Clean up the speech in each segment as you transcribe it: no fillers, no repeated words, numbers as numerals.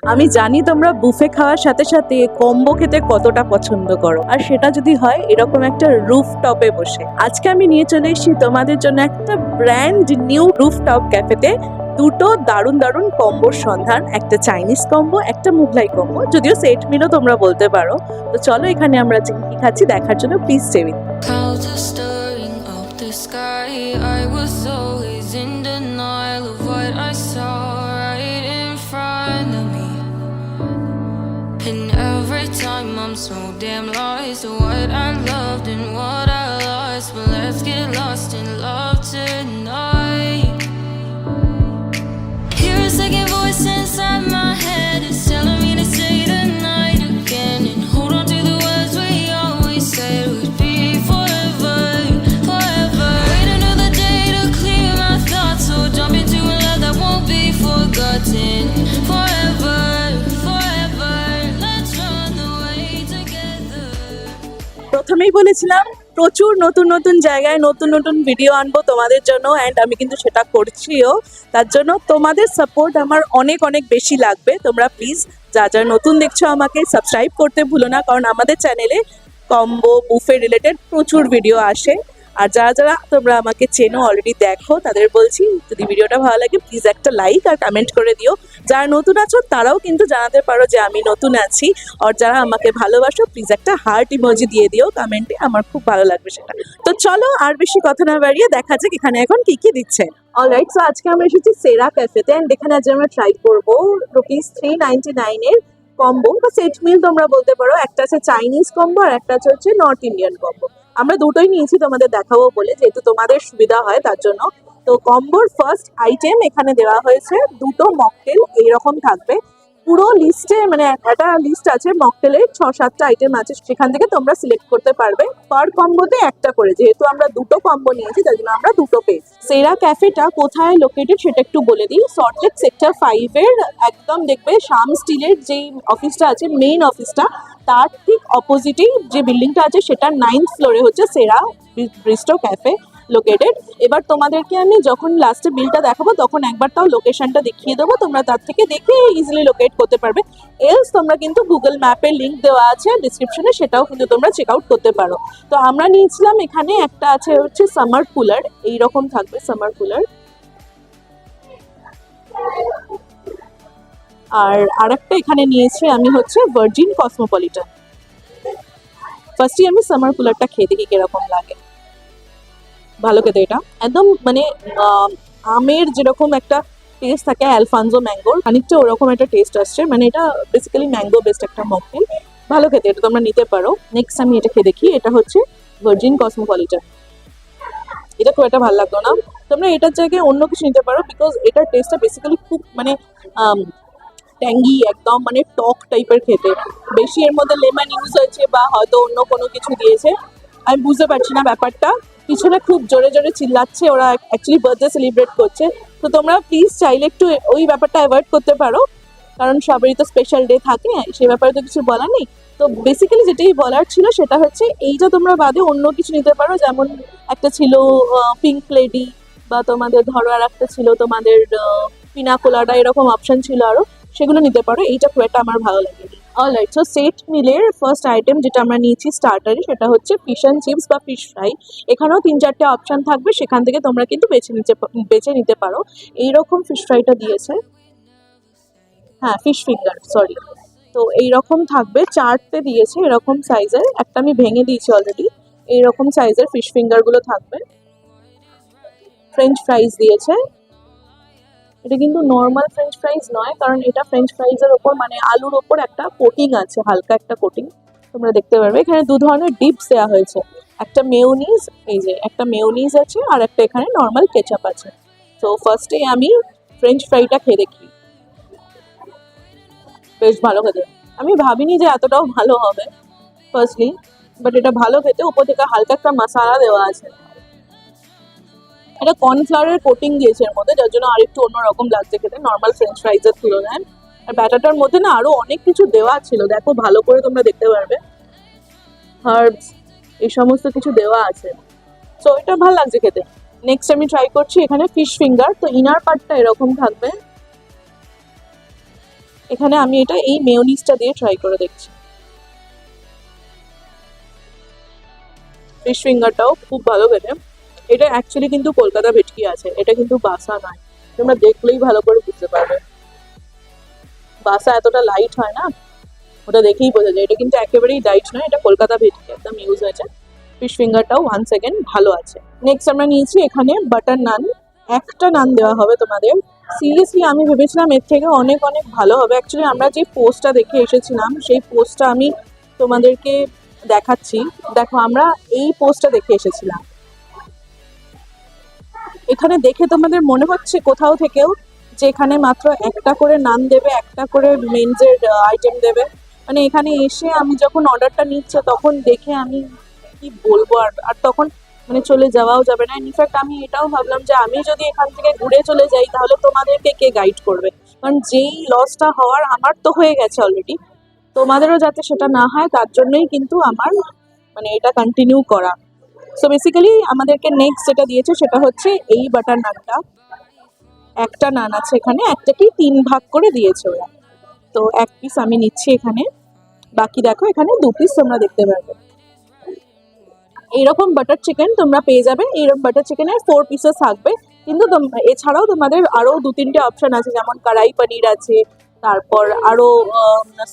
আমি জানি তোমরা বুফে খাওয়ার সাথে সাথে কম্বো খেতে কতটা পছন্দ করো, আর সেটা যদি হয় এরকম একটা রুফটপে বসে। আজকে আমি নিয়ে চলে এসেছি তোমাদের জন্য একটা ব্র্যান্ড নিউ রুফটপ ক্যাফেতে দুটো দারুণ দারুণ কম্বোর সন্ধান, একটা চাইনিজ কম্বো, একটা মুঘলাই কম্বো, যদিও সেট মিলও তোমরা বলতে পারো। তো চলো এখানে আমরা কি খাচ্ছি দেখার জন্য please stay with me. Clouds are stirring up the sky. I was always in denial of what I saw right in front of me. And every time I'm so damn lost to what I loved and what I lost. But let's get lost in love tonight. Hear a second voice inside my head. It's telling me to say the night again and hold on to the words we always said would be forever, forever. Wait another day to clear my thoughts, so jump into a love that won't be forgotten. Forever, forever. Let's run away together. প্রথমেই বলেছিলাম প্রচুর নতুন নতুন জায়গায় নতুন নতুন video আনবো তোমাদের জন্য, অ্যান্ড আমি কিন্তু সেটা করছিও। তার জন্য তোমাদের সাপোর্ট আমার অনেক অনেক বেশি লাগবে। তোমরা প্লিজ যারা নতুন দেখছো আমাকে সাবস্ক্রাইব করতে ভুলো না, কারণ আমাদের চ্যানেলে কম্বো বুফে রিলেটেড প্রচুর ভিডিও আসে। আর যারা যারা তোমরা আমাকে চেনো অলরেডি দেখো, তাদের বলছি যদি ভিডিওটা ভালো লাগে প্লিজ একটা লাইক আর কমেন্ট করে দিও। যারা নতুন আছো তারাও কিন্তু জানাতে পারো যে আমি নতুন আছি। আর যারা আমাকে ভালোবাসো প্লিজ একটা হার্ট ইমোজি দিয়ে দিও কমেন্টে, আমার খুব ভালো লাগবে সেটা। তো চলো আর বেশি কথা না বাড়িয়ে দেখা যাক এখানে এখন কি কি দিচ্ছে। অলরাইট, সো আজকে আমরা এসেছি সেরা ক্যাফেতে, অ্যান্ড এখানে আজ আমরা ট্রাই করবো ₹399 এর কম্বো বা সেট মিল তোমরা বলতে পারো। একটা আছে চাইনিজ কম্বো আর একটা হচ্ছে নর্থ ইন্ডিয়ান কম্বো। আমরা দুটোই নিয়েছি তোমাদের দেখাবো বলে, যেহেতু তোমাদের সুবিধা হয় তার জন্য। তো কম্বোর ফার্স্ট আইটেম এখানে দেওয়া হয়েছে দুটো মকটেল, এইরকম থাকবে পুরো লিস্টে, মানে একটা লিস্ট আছে মকটেলের 6-7টা আইটেম আছে, সেখান থেকে তোমরা সিলেক্ট করতে পারবে। পার কম্বোতে একটা করে, যেহেতু আমরা দুটো কম্বো নিয়েছি তার জন্য আমরা দুটো পেয়েছি। সেরা ক্যাফেটা কোথায় লোকেটেড সেটা একটু বলে দিই। সল্টলেক সেক্টর 5 এর একদম দেখবে শাম স্টিলের যেই অফিসটা আছে, মেইন অফিসটা, তার ঠিক অপোজিটেই যে বিল্ডিংটা আছে সেটা 9th ফ্লোরে হচ্ছে সেরা ব্রিস্টো ক্যাফে লোকেটেড। এবার তোমাদেরকে আমি যখন লাস্টে বিলটা দেখাবো তখন একবার তাও লোকেশনটা দেখিয়ে দেবো, তোমরা তার থেকে দেখে ইজিলি লোকেট করতে পারবে। এলস তোমরা কিন্তু গুগল ম্যাপের লিঙ্ক দেওয়া আছে ডিসক্রিপশনে, সেটাও কিন্তু তোমরা চেক আউট করতে পারো। তো আমরা নিয়েছিলাম এখানে একটা আছে হচ্ছে সামার কুলার, এইরকম থাকবে সামার কুলার। আর আরেকটা এখানে নিয়েছি আমি হচ্ছে ভার্জিন কসমোপলিটন। ফার্স্টই আমি সামার কুলারটা খেয়ে দেখি কিরকম লাগে। ভালো খেতে, এটা একদম মানে আমের যেরকম একটা টেস্ট থাকে অ্যালফানজো ম্যাঙ্গোর, খানিকটা ওরকম একটা টেস্ট আসছে। মানে এটা বেসিক্যালি ম্যাঙ্গো বেসড একটা মকটেল, ভালো খেতে, এটা তোমরা নিতে পারো। নেক্সট আমি এটা খেয়ে দেখি, এটা হচ্ছে ভার্জিন কসমোপলিটন। এটা খুব একটা ভালো লাগলো না, তোমরা এটার জায়গায় অন্য কিছু নিতে পারো, বিকজ এটার টেস্টটা বেসিক্যালি খুব মানে ট্যাঙ্গি, একদম মানে টক টাইপের খেতে। বেশি এর মধ্যে লেমন ইউজ হয়েছে বা হয়তো অন্য কোনো কিছু দিয়েছে, আমি বুঝতে পারছি না ব্যাপারটা। পিছনে খুব জোরে জোরে চিল্লাচ্ছে, ওরা অ্যাকচুয়ালি বার্থডে সেলিব্রেট করছে। তো তোমরা প্লিজ চাইলে একটু ওই ব্যাপারটা অ্যাভয়েড করতে পারো, কারণ সবারই তো স্পেশাল ডে থাকে, সেই ব্যাপারে তো কিছু বলার নেই। তো বেসিক্যালি যেটাই বলার ছিল সেটা হচ্ছে এইটা তোমরা বাদে অন্য কিছু নিতে পারো, যেমন একটা ছিল পিঙ্ক লেডি, বা তোমাদের ধরো আর একটা ছিল তোমাদের পিনা কোলাডা, এরকম অপশন ছিল আরো, সেগুলো নিতে পারো। এইটা খুব একটা আমার ভালো লাগেনি। অলরাইট, সো সেট মিলের ফার্স্ট আইটেম যেটা আমরা নিয়েছি স্টার্টারে, সেটা হচ্ছে ফিশ অ্যান্ড চিপস বা ফিশ ফ্রাই। এখানেও 3-4টে অপশন থাকবে, সেখান থেকে তোমরা কিন্তু বেছে নিতে পারো। এইরকম ফিশ ফ্রাইটা দিয়েছে, হ্যাঁ ফিশ ফিঙ্গার, সরি। তো এইরকম থাকবে, 4টে দিয়েছে এরকম সাইজের, একটা আমি ভেঙে দিয়েছি অলরেডি। এইরকম সাইজের ফিশ ফিঙ্গারগুলো থাকবে। ফ্রেঞ্চ ফ্রাইজ দিয়েছে, এটা কিন্তু নর্মাল ফ্রেঞ্চ ফ্রাইজ নয়, কারণ এটা ফ্রেঞ্চ ফ্রাইজের ওপর মানে আলুর ওপর একটা কোটিং আছে, হালকা একটা কোটিং, তোমরা দেখতে পারবে। এখানে দু ধরনের ডিপস দেওয়া হয়েছে, একটা মেয়োনিজ, এই যে একটা মেয়োনিজ আছে, আর একটা এখানে নর্মাল কেচাপ আছে। তো ফার্স্টে আমি ফ্রেঞ্চ ফ্রাইটা খেয়ে দেখি, বেশ ভালো খেতে। আমি ভাবিনি যে এতটাও ভালো হবে ফার্স্টলি, বাট এটা ভালো খেতে। উপর থেকে হালকা একটা মশলা দেওয়া আছে, এটা কর্নফ্লাওয়ারের কোটিং দিয়েছে এর মধ্যে, যার জন্য আরেকটু অন্যরকম লাগছে খেতে নর্মাল ফ্রেঞ্চ ফ্রাইজের তুলনায়। আর ব্যাটারটার মধ্যে না আরো অনেক কিছু দেওয়া ছিল, দেখো ভালো করে তোমরা দেখতে পারবে, হার্বস এই সমস্ত কিছু দেওয়া আছে। সো এটা ভালো লাগছে খেতে। নেক্সট আমি ট্রাই করছি এখানে ফিশ ফিঙ্গার। তো ইনার পার্টটা এরকম থাকবে, এখানে আমি এটা এই মেয়োনিজটা দিয়ে ট্রাই করে দেখছি। ফিশ ফিঙ্গারটাও খুব ভালো খেতে। এটা অ্যাকচুয়ালি কিন্তু কলকাতা ভেটকি আছে, এটা কিন্তু বাসা নয়। তোমরা দেখলেই ভালো করে বুঝতে পারবে। বাসা এতটা লাইট হয় না, ওটা দেখেই বোঝা যায়। এটা কিন্তু একেবারেই লাইট নয়, এটা কলকাতা ভেটকি একদম ইউজ হয়েছে। ফিশ ফিঙ্গারটাও 1 সেকেন্ড ভালো আছে। নেক্সট আমরা নিয়েছি এখানে বাটার নান। একটা নান দেওয়া হবে তোমাদের। সিরিয়াসলি আমি ভেবেছিলাম এর থেকে অনেক অনেক ভালো হবে। অ্যাকচুয়ালি আমরা যে পোস্টটা দেখে এসেছিলাম সেই পোস্টটা আমি তোমাদেরকে দেখাচ্ছি। দেখো, আমরা এই পোস্টটা দেখে এসেছিলাম। এখানে দেখে তোমাদের মনে হচ্ছে কোথাও থেকেও যে এখানে মাত্র একটা করে নান দেবে, একটা করে মেনসের আইটেম দেবে। মানে এখানে এসে আমি যখন অর্ডারটা নিচ্ছে তখন দেখে আমি কি বলবো, আর তখন মানে চলে যাওয়াও যাবে না। ইনফ্যাক্ট আমি এটাও ভাবলাম যে আমি যদি এখান থেকে ঘুরে চলে যাই তাহলে তোমাদেরকে কে গাইড করবে, কারণ যেই লসটা হওয়ার আমার তো হয়ে গেছে অলরেডি। তোমাদেরও যাতে সেটা না হয় তার জন্যই কিন্তু আমার মানে এটা কন্টিনিউ করা। সো বেসিক্যালি আমাদেরকে নেক্সট যেটা দিয়েছে সেটা হচ্ছে এই বাটার নানটা। একটা নান আছে এখানে, একটাকেই 3 ভাগ করে দিয়েছে ওরা। তো 1 পিস আমি নিচ্ছি এখানে, বাকি দেখো এখানে 2 পিস তোমরা দেখতে পারবে। এইরকম বাটার চিকেন তোমরা পেয়ে যাবে, এইরকম বাটার চিকেনের 4 পিসেস থাকবে। কিন্তু এছাড়াও তোমাদের আরো 2-3টে অপশন আছে, যেমন কড়াই পনির আছে, তারপর আরো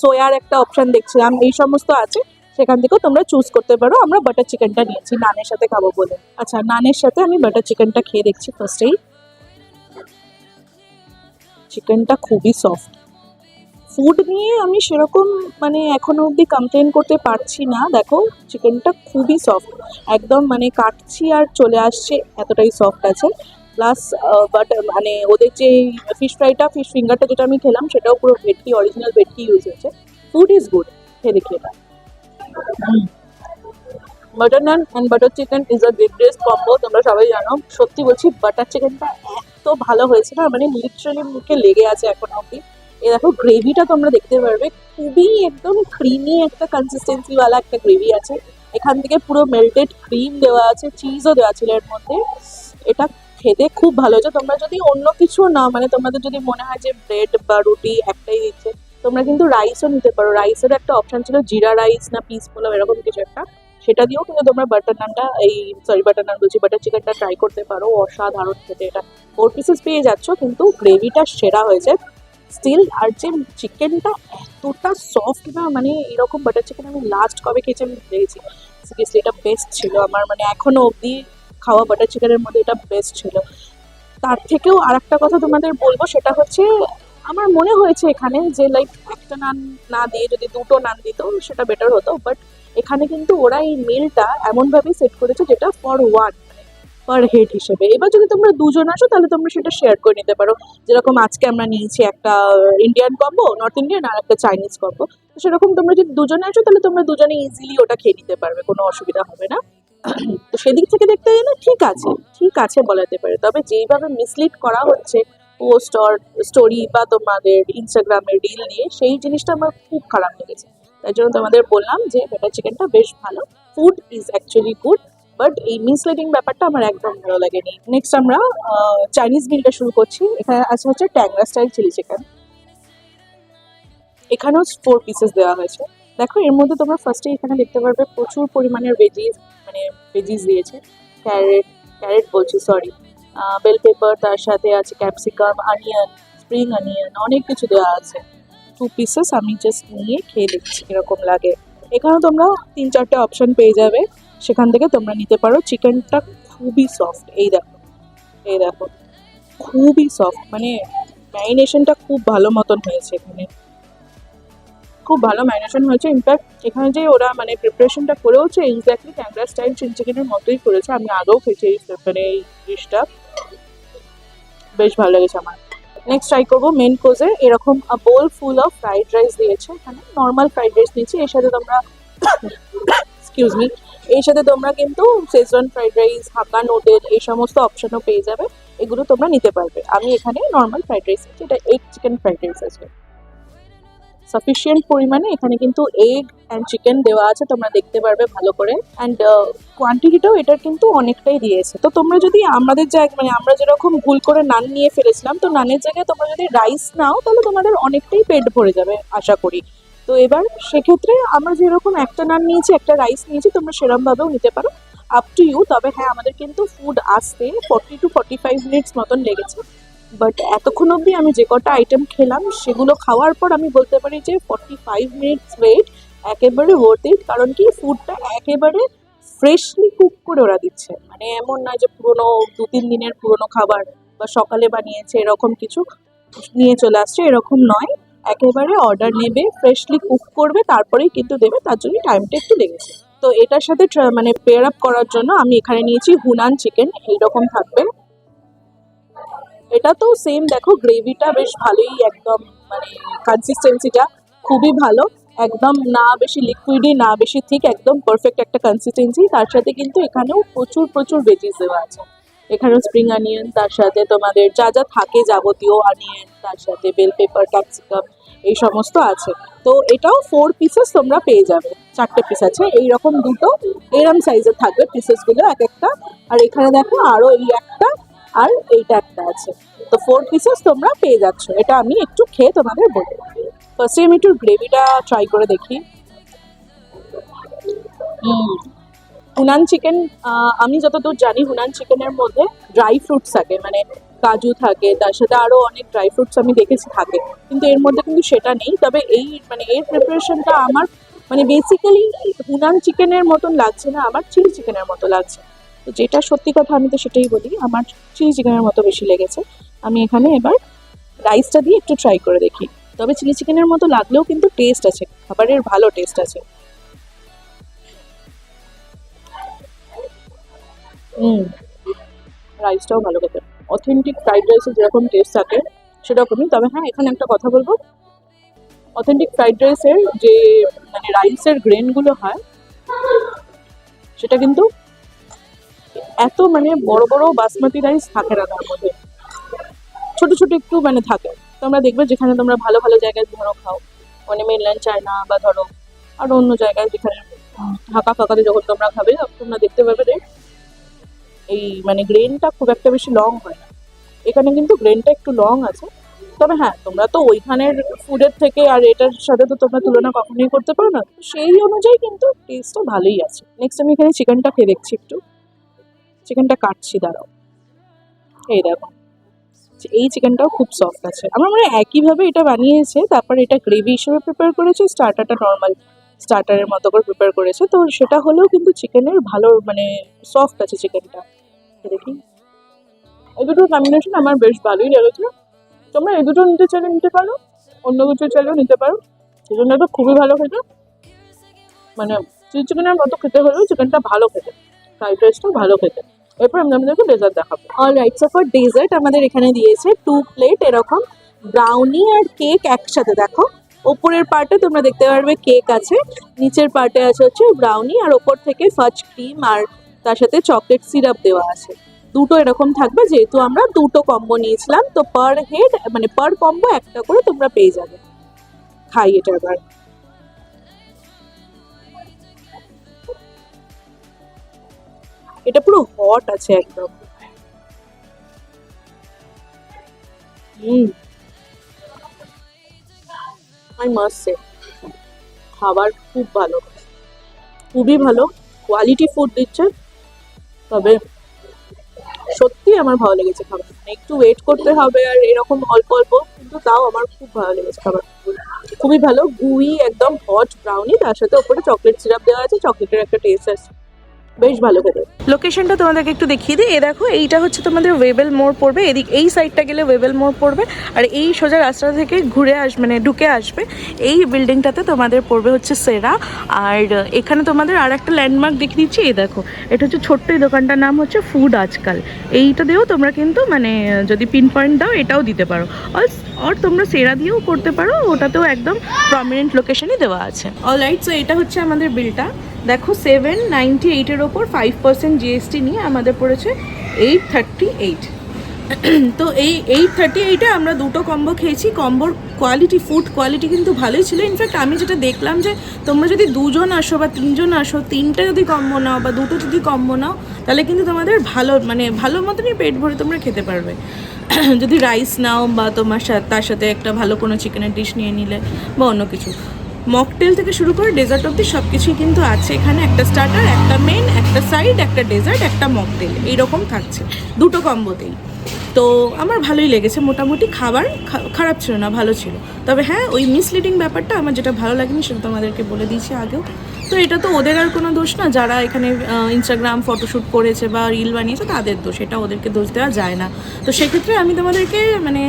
সোয়ার একটা অপশন দেখছিলাম, এই সমস্ত আছে। সেখান থেকেও তোমরা চুজ করতে পারো। আমরা বাটার চিকেনটা নিয়েছি নানের সাথে খাবো বলে। আচ্ছা, নানের সাথে আমি বাটার চিকেনটা খেয়ে দেখছি ফার্স্টেই। চিকেনটা খুবই সফট। ফুড নিয়ে আমি সেরকম মানে এখনো অবধি কমপ্লেন করতে পারছি না। দেখো, চিকেনটা খুবই সফট, একদম মানে কাটছি আর চলে আসছে এতটাই সফট আছে। প্লাস বাট মানে ওদের যে ফিশ ফিঙ্গারটা যেটা আমি খেলাম সেটাও পুরো ভেটকি, অরিজিনাল ভেটকি ইউজ হয়েছে। Food is good. খেয়ে দেখি এটা। Butter naan and butter chicken is a greatest combo, তোমরা সবাই জানো। সত্যি বলছি, বাটার চিকেনটা এত ভালো হয়েছে না, মানে লিটারালি মুখে লেগে আছে এখন অবধি। এই দেখো, গ্রেভিটা তোমরা দেখতে পারবে, খুবই একদম ক্রিমি একটা কনসিস্টেন্সি ওয়ালা একটা গ্রেভি আছে। এখান থেকে পুরো মেল্টেড ক্রিম দেওয়া আছে, চিজও দেওয়া ছিল এর মধ্যে। এটা খেতে খুব ভালো হয়েছে। তোমরা যদি অন্য কিছু না, মানে তোমাদের যদি মনে হয় যে ব্রেড বা রুটি একটাই দিচ্ছে, তোমরা কিন্তু রাইসও নিতে পারো। রাইসের একটা অপশন ছিল, জিরা রাইস না পিস পোলাও এরকম কিছু একটা, সেটা দিয়েও কিন্তু তোমরা বাটার নানটা বাটার নান বলছি, বাটার চিকেনটা ট্রাই করতে পারো। অসাধারণ খেতে এটা। 4 পিসেস পেয়ে যাচ্ছ, কিন্তু গ্রেভিটা সেরা হয়েছে স্টিল। আর যে চিকেনটা এতটা সফট না, মানে এরকম বাটার চিকেন আমি লাস্ট কবে খেয়েছি আমি ভুলেছি। সিরিয়াসলি এটা বেস্ট ছিল আমার, মানে এখনো অবধি খাওয়া বাটার চিকেনের মধ্যে এটা বেস্ট ছিল। তার থেকেও আর একটা কথা তোমাদের বলবো, সেটা হচ্ছে আমার মনে হয়েছে এখানে যে লাইক একটা নান না দিয়ে যদি 2টো নান দিত সেটা বেটার হতো। বাট এখানে কিন্তু ওরা এই মিলটা এমনভাবেই সেট করেছে যেটা ফর ওয়ান, পার হেড হিসেবে। এবার যদি তোমরা দুজন আসো তাহলে তোমরা সেটা শেয়ার করে নিতে পারো। যেরকম আজকে আমরা নিয়েছি একটা ইন্ডিয়ান কম্বো, নর্থ ইন্ডিয়ান, আর একটা চাইনিজ কম্বো। তো সেরকম তোমরা যদি দুজনে আসো তাহলে তোমরা দুজনে ইজিলি ওটা খেয়ে নিতে পারবে, কোনো অসুবিধা হবে না। তো সেদিক থেকে দেখতে গেলে ঠিক আছে বলা যেতে পারে। তবে যেইভাবে মিসলিড করা হচ্ছে পোস্ট অর স্টোরি বা তোমাদের ইনস্টাগ্রামের রিল দিয়ে, সেই জিনিসটা আমার খুব খারাপ লেগেছে। তাই জন্য তোমাদের বললাম যে বাটার চিকেনটা বেশ ভালো, food is actually good, but এই মিসলিডিং ব্যাপারটা আমার একদম ভালো লাগেনি। নেক্সট আমরা চাইনিজ মিলটা শুরু করছি। এখানে আছে হচ্ছে ট্যাংরা স্টাইল চিলি চিকেন। এখানেও 4 পিসেস দেওয়া হয়েছে। দেখো, এর মধ্যে তোমরা ফার্স্টে এখানে দেখতে পারবে প্রচুর পরিমাণের ভেজিস দিয়েছে। ক্যারেট বলছি, সরি, বেল পেপার, তার সাথে আছে ক্যাপসিকাম, অনিয়ন, স্প্রিং অনিয়ন, অনেক কিছু দেওয়া আছে। 2 পিসেস আমি জাস্ট নিয়ে খেয়ে দেখছি কিরকম লাগে। এখানেও তোমরা 3-4টে অপশন পেয়ে যাবে, সেখান থেকে তোমরা নিতে পারো। চিকেনটা খুবই সফট, এই দেখো খুবই সফট, মানে ম্যারিনেশনটা খুব ভালো মতন হয়েছে এখানে, খুব ভালো ম্যারিনেশন হয়েছে। ইনফ্যাক্ট এখানে যে ওরা মানে প্রিপারেশনটা করেওছে এক্স্যাক্টলি ট্যাংরা স্টাইল চিলি চিকেনের মতোই করেছে। আমি আগেও খেয়েছি এই ডিশটা, বেশ ভালো লেগেছে আমার। নেক্সট ট্রাই করবো মেন কোর্সে। এরকম বোল ফুল অফ ফ্রাইড রাইস দিয়েছে। এখানে নর্মাল ফ্রাইড রাইস নিয়েছি, এর সাথে তোমরা এক্সকিউজ মি, এর সাথে তোমরা কিন্তু শেজওয়ান ফ্রাইড রাইস, হাক্কা নুডল, এই সমস্ত অপশনও পেয়ে যাবে। এগুলো তোমরা নিতে পারবে। আমি এখানে নর্মাল ফ্রাইড রাইস নিচ্ছি, এটা এগ চিকেন ফ্রাইড রাইস আছে। সাফিসিয়েন্ট পরিমাণে এখানে কিন্তু এগ অ্যান্ড চিকেন দেওয়া আছে, তোমরা দেখতে পারবে ভালো করে। অ্যান্ড কোয়ান্টিটিটাও এটার কিন্তু অনেকটাই দিয়েছে। তো তোমরা যদি আমাদের জায়গায় মানে আমরা যেরকম ভুল করে নান নিয়ে ফেলেছিলাম, তো নানের জায়গায় তোমরা যদি রাইস নাও তাহলে তোমাদের অনেকটাই পেট ভরে যাবে আশা করি। তো এবার সেক্ষেত্রে আমরা যেরকম একটা নান নিয়েছি, একটা রাইস নিয়েছি, তোমরা সেরমভাবেও নিতে পারো, আপ টু ইউ। তবে হ্যাঁ, আমাদের কিন্তু ফুড আসতে 40 to 45 মিনিটস মতন লেগেছে। বাট এতক্ষণ অবধি আমি যে কটা আইটেম খেলাম সেগুলো খাওয়ার পর আমি বলতে পারি যে 45 মিনিটস ওয়েট একেবারে ওয়ার্থ ইট। কারণ কি, ফুডটা একেবারে ফ্রেশলি কুক করে ওরা দিচ্ছে, মানে এমন নয় যে পুরোনো 2-3 দিনের পুরোনো খাবার বা সকালে বানিয়েছে এরকম কিছু নিয়ে চলে আসছে, এরকম নয়। একেবারে অর্ডার নেবে, ফ্রেশলি কুক করবে, তারপরেই কিন্তু দেবে, তার জন্য টাইমটা একটু লেগেছে। তো এটার সাথে মানে পেয়ার আপ করার জন্য আমি এখানে নিয়েছি হুনান চিকেন, এইরকম থাকবে। এটা তো সেম, দেখো গ্রেভিটা বেশ ভালোই, একদম মানে কনসিস্টেন্সিটা খুবই ভালো, একদম না বেশি লিকুইডি না বেশি থিক, একদম পারফেক্ট একটা কনসিস্টেন্সি। তার সাথে কিন্তু এখানেও প্রচুর প্রচুর ভেজিস দেওয়া আছে। এখানেও স্প্রিং অনিয়ন, তার সাথে তোমাদের যা যা থাকে যাবতীয় অনিয়ন, তার সাথে বেল পেপার, ক্যাপসিকাম, এই সমস্ত আছে। তো এটাও 4 পিসেস তোমরা পেয়ে যাবে, 4টে পিস আছে, এইরকম দুটো এরম সাইজের থাকবে পিসেসগুলো এক একটা। আর এখানে দেখো আরো এই একটা আর এইটা একটা আছে। তো 4 পিসেস তোমরা পেয়ে যাচ্ছ। এটা আমি একটু খেয়ে তোমাদের বলবো। ফার্স্টে আমি একটু গ্রেভিটা ট্রাই করে দেখি। হুনান চিকেন, আমি যতদূর জানি হুনান চিকেনের মধ্যে ড্রাই ফ্রুটস থাকে, মানে কাজু থাকে, তার সাথে আরও অনেক ড্রাই ফ্রুটস আমি দেখেছি থাকে, কিন্তু এর মধ্যে কিন্তু সেটা নেই। তবে এই মানে এর প্রিপারেশনটা আমার মানে বেসিক্যালি হুনান চিকেনের মতন লাগছে না, আমার চিলি চিকেনের মতো লাগছে। তো যেটা সত্যি কথা আমি তো সেটাই বলি, আমার চিলি চিকেনের মতো বেশি লেগেছে। আমি এখানে এবার রাইসটা দিয়ে একটু ট্রাই করে দেখি। তবে চিলি চিকেনের মতো লাগলেও কিন্তু টেস্ট আছে, খাবারের ভালো টেস্ট আছে। রাইসটাও ভালো খেতে, অথেন্টিক ফ্রাইড রাইসের যেরকম টেস্ট থাকে সেরকমই। তবে হ্যাঁ, এখানে একটা কথা বলবো, অথেন্টিক ফ্রাইড রাইসের যে মানে রাইসের গ্রেনগুলো হয় সেটা কিন্তু এত মানে বড় বড় বাসমতি রাইস থাকে না, তার মধ্যে ছোট ছোট একটু মানে থাকে। তোমরা দেখবে যেখানে তোমরা ভালো ভালো জায়গায় ধরো খাও, মানে মেনল্যান্ড চায়না বা ধরো আরো অন্য জায়গায়, যেখানে ঢাকা ফাঁকাতে যখন তোমরা খাবে তোমরা দেখতে পাবে যে এই মানে গ্রেনটা খুব একটা বেশি লং হয় না। এখানে কিন্তু গ্রেনটা একটু লং আছে। তবে হ্যাঁ, তোমরা তো ওইখানের ফুডের থেকে আর এটার সাথে তো তোমরা তুলনা কখনোই করতে পারো না, সেই অনুযায়ী কিন্তু টেস্টটা ভালোই আছে। নেক্সট আমি এখানে চিকেনটা খেয়ে দেখছি একটু। চিকেনটা কাটছি, দাঁড়াও। এই দেখো, এই চিকেনটাও খুব সফট আছে। আমার মনে হয় একইভাবে এটা বানিয়েছে, তারপর এটা গ্রেভি হিসেবে প্রিপেয়ার করেছে, স্টার্টারটা নর্মাল স্টার্টারের মতো করে প্রিপেয়ার করেছে। তো সেটা হলেও কিন্তু চিকেনের ভালো মানে সফট আছে চিকেনটা। দেখি, এই দুটোর কম্বিনেশন আমার বেশ ভালোই লেগেছে। তোমরা এই দুটো নিতে চাইলে নিতে পারো, অন্য কিছু চাইলেও নিতে পারো। চিকেনটা তো খুবই ভালো খেতে, মানে চিলি চিকেনের মতো খেতে হলেও চিকেনটা ভালো খেতে, ফ্রাইড রাইসটাও ভালো খেতে। এরপর আমি আমাদেরকে ডেজার্ট দেখাবো। অলরাইট, সো ফর ডেজার্ট আমাদের এখানে দিয়েছে 2 প্লেট এরকম ব্রাউনি আর কেক একসাথে। দেখো ওপরের পার্টে তোমরা দেখতে পারবে কেক আছে, নিচের পার্টে আছে হচ্ছে ব্রাউনি, আর ওপর থেকে ফাজ ক্রিম আর তার সাথে চকলেট সিরাপ দেওয়া আছে। দুটো এরকম থাকবে, যেহেতু আমরা দুটো কম্বো নিয়েছিলাম, তো পার হেড মানে পার কম্বো একটা করে তোমরা পেয়ে যাবে। খাই এটা এবার। এটা পুরো হট আছে একদম। আই মাস্ট সে, খাবার খুব ভালো, খুবই ভালো কোয়ালিটি ফুড দিচ্ছে। তবে সত্যি আমার ভালো লেগেছে খাবার, মানে একটু ওয়েট করতে হবে আর এরকম অল্প অল্প, কিন্তু তাও আমার খুব ভালো লেগেছে খাবার, খুবই ভালো। গুই একদম হট ব্রাউনি, তার সাথে ওপরে চকলেট সিরাপ দেওয়া আছে, চকলেটের একটা টেস্ট আছে, বেশ ভালো খেতে। লোকেশনটা তোমাদেরকে একটু দেখিয়ে দিই। দেখো এইটা হচ্ছে তোমাদের ওয়েবেল মোড় পড়বে, এদিক এই সাইডটা গেলে ওয়েবেল মোড় পড়বে, আর এই সোজা রাস্তা থেকে ঘুরে আসবে মানে ঢুকে আসবে এই বিল্ডিংটাতে তোমাদের পড়বে হচ্ছে সেরা। আর এখানে তোমাদের আর একটা ল্যান্ডমার্ক দেখিয়ে দিচ্ছি, এই দেখো এটা হচ্ছে ছোট্ট এই দোকানটার নাম হচ্ছে ফুড আজকাল। এইটা দিয়েও তোমরা কিন্তু মানে যদি পিন পয়েন্ট দাও এটাও দিতে পারো, আর তোমরা সেরা দিয়েও করতে পারো, ওটাতেও একদম প্রমিনেন্ট লোকেশনই দেওয়া আছে। অলরাইট, সো এটা হচ্ছে আমাদের বিলটা। দেখো 798-এর ওপর 5% জিএসটি নিয়ে আমাদের পড়েছে 838। তো এই 838-এ আমরা দুটো কম্বো খেয়েছি। কম্বোর কোয়ালিটি, ফুড কোয়ালিটি কিন্তু ভালোই ছিল। ইনফ্যাক্ট আমি যেটা দেখলাম যে তোমরা যদি 2 জন আসো বা 3 জন আসো, 3টে যদি কম্বো নাও বা 2টো যদি কম্বো নাও, তাহলে কিন্তু তোমাদের ভালো মানে ভালো মতনই পেট ভরে তোমরা খেতে পারবে। যদি রাইস নাও বা তোমার তার সাথে একটা ভালো কোনো চিকেনের ডিশ নিয়ে নিলে বা অন্য কিছু, মকটেল থেকে শুরু করে ডেজার্ট অবধি সব কিছুই কিন্তু আছে এখানে। একটা স্টার্টার, একটা মেন, একটা সাইড, একটা ডেজার্ট, একটা মকটেল, এইরকম থাকছে দুটো কম্বোতেই। তো আমার ভালোই লেগেছে মোটামুটি। খাবার খারাপ ছিল না, ভালো ছিল। তবে হ্যাঁ, ওই মিসলিডিং ব্যাপারটা আমার যেটা ভালো লাগেনি সেটা তোমাদেরকে বলে দিয়েছি আগেও। তো এটা তো ওদের আর কোনো দোষ না, যারা এখানে ইনস্টাগ্রাম ফটোশ্যুট করেছে বা রিল বানিয়েছে তাদের দোষ, এটা ওদেরকে দোষ দেওয়া যায় না। তো সেক্ষেত্রে আমি তোমাদেরকে মানে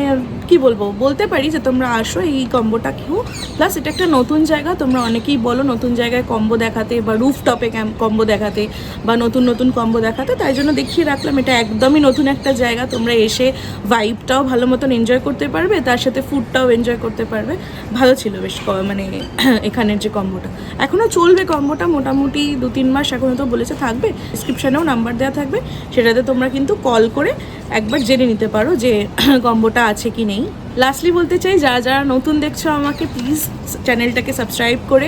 কি বলবো, বলতে পারি যে তোমরা আসো, এই কম্বোটা খেও। প্লাস এটা একটা নতুন জায়গা, তোমরা অনেকেই বলো নতুন জায়গায় কম্বো দেখাতে বা রুফটপে কম্বো দেখাতে বা নতুন নতুন কম্বো দেখাতে, তাই জন্য দেখিয়ে রাখলাম। এটা একদমই নতুন একটা জায়গা, তোমরা এসে ভাইবটাও ভালো মতন এনজয় করতে পারবে, তার সাথে ফুডটাও এনজয় করতে পারবে। ভালো ছিল বেশ মানে এখানের যে কম্বোটা এখনও চলবে। কম্বোটা মোটামুটি 2-3 মাস এখনও তো বলেছে থাকবে। ডিসক্রিপশানেও নাম্বার দেওয়া থাকবে, সেটাতে তোমরা কিন্তু কল করে একবার জেনে নিতে পারো যে কম্বোটা আছে কি নেই। লাস্টলি বলতে চাই, যারা যারা নতুন দেখছো আমাকে প্লিজ চ্যানেলটাকে সাবস্ক্রাইব করে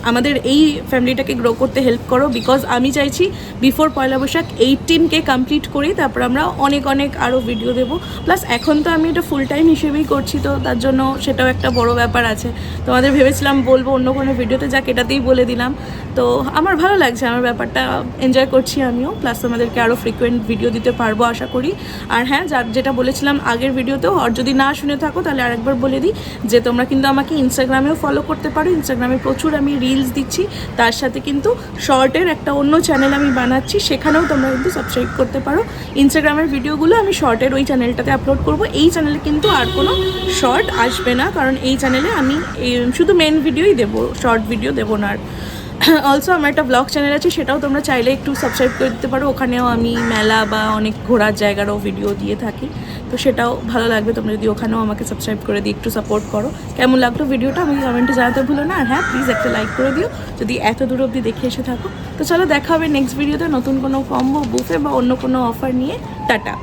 আমাদের এই ফ্যামিলিটাকে গ্রো করতে হেল্প করো। বিকজ আমি চাইছি বিফোর পয়লা বৈশাখ 18K কমপ্লিট করি, তারপর আমরা অনেক অনেক আরও ভিডিও দেবো। প্লাস এখন তো আমি এটা ফুল টাইম হিসেবেই করছি, তো তার জন্য সেটাও একটা বড় ব্যাপার আছে। তোমাদের ভেবেছিলাম বলবো অন্য কোনো ভিডিওতে, যাক এটাতেই বলে দিলাম। তো আমার ভালো লাগছে, আমার ব্যাপারটা এনজয় করছি আমিও। প্লাস তোমাদেরকে আরও ফ্রিকোয়েন্ট ভিডিও দিতে পারবো আশা করি। আর হ্যাঁ, যেটা বলেছিলাম আগের ভিডিওতেও, আর যদি না শুনে থাকো তাহলে আরেকবার বলে দিই যে তোমরা কিন্তু আমাকে ইনস্টাগ্রামেও ফলো করতে পারো। ইনস্টাগ্রামে প্রচুর আমি রিলস দিচ্ছি, তার সাথে কিন্তু শর্টের একটা অন্য চ্যানেল আমি বানাচ্ছি, সেখানেও তোমরা কিন্তু সাবস্ক্রাইব করতে পারো। ইনস্টাগ্রামের ভিডিওগুলো আমি শর্টের ওই চ্যানেলটাতে আপলোড করব। এই চ্যানেলে কিন্তু আর কোনো শর্ট আসবে না, কারণ এই চ্যানেলে আমি শুধু মেন ভিডিওই দেবো, শর্ট ভিডিও দেবো না। আর অলসো আমার একটা ব্লগ চ্যানেল আছে, সেটাও তোমরা চাইলে একটু সাবস্ক্রাইব করে দিতে পারো। ওখানেও আমি মেলা বা অনেক ঘোরার জায়গারও ভিডিও দিয়ে থাকি, তো সেটাও ভালো লাগবে তোমরা যদি ওখানেও আমাকে সাবস্ক্রাইব করে দিয়ে একটু সাপোর্ট করো। কেমন লাগলো ভিডিওটা আমাকে কমেন্টে জানাতে ভুলো না। আর হ্যাঁ, প্লিজ একটা লাইক করে দিও যদি এত দূর অবধি দেখে এসে থাকো। তো চলো, দেখা হবে নেক্সট ভিডিওতে নতুন কোনো কম্বো, বুফে বা অন্য কোনো অফার নিয়ে। টাটা।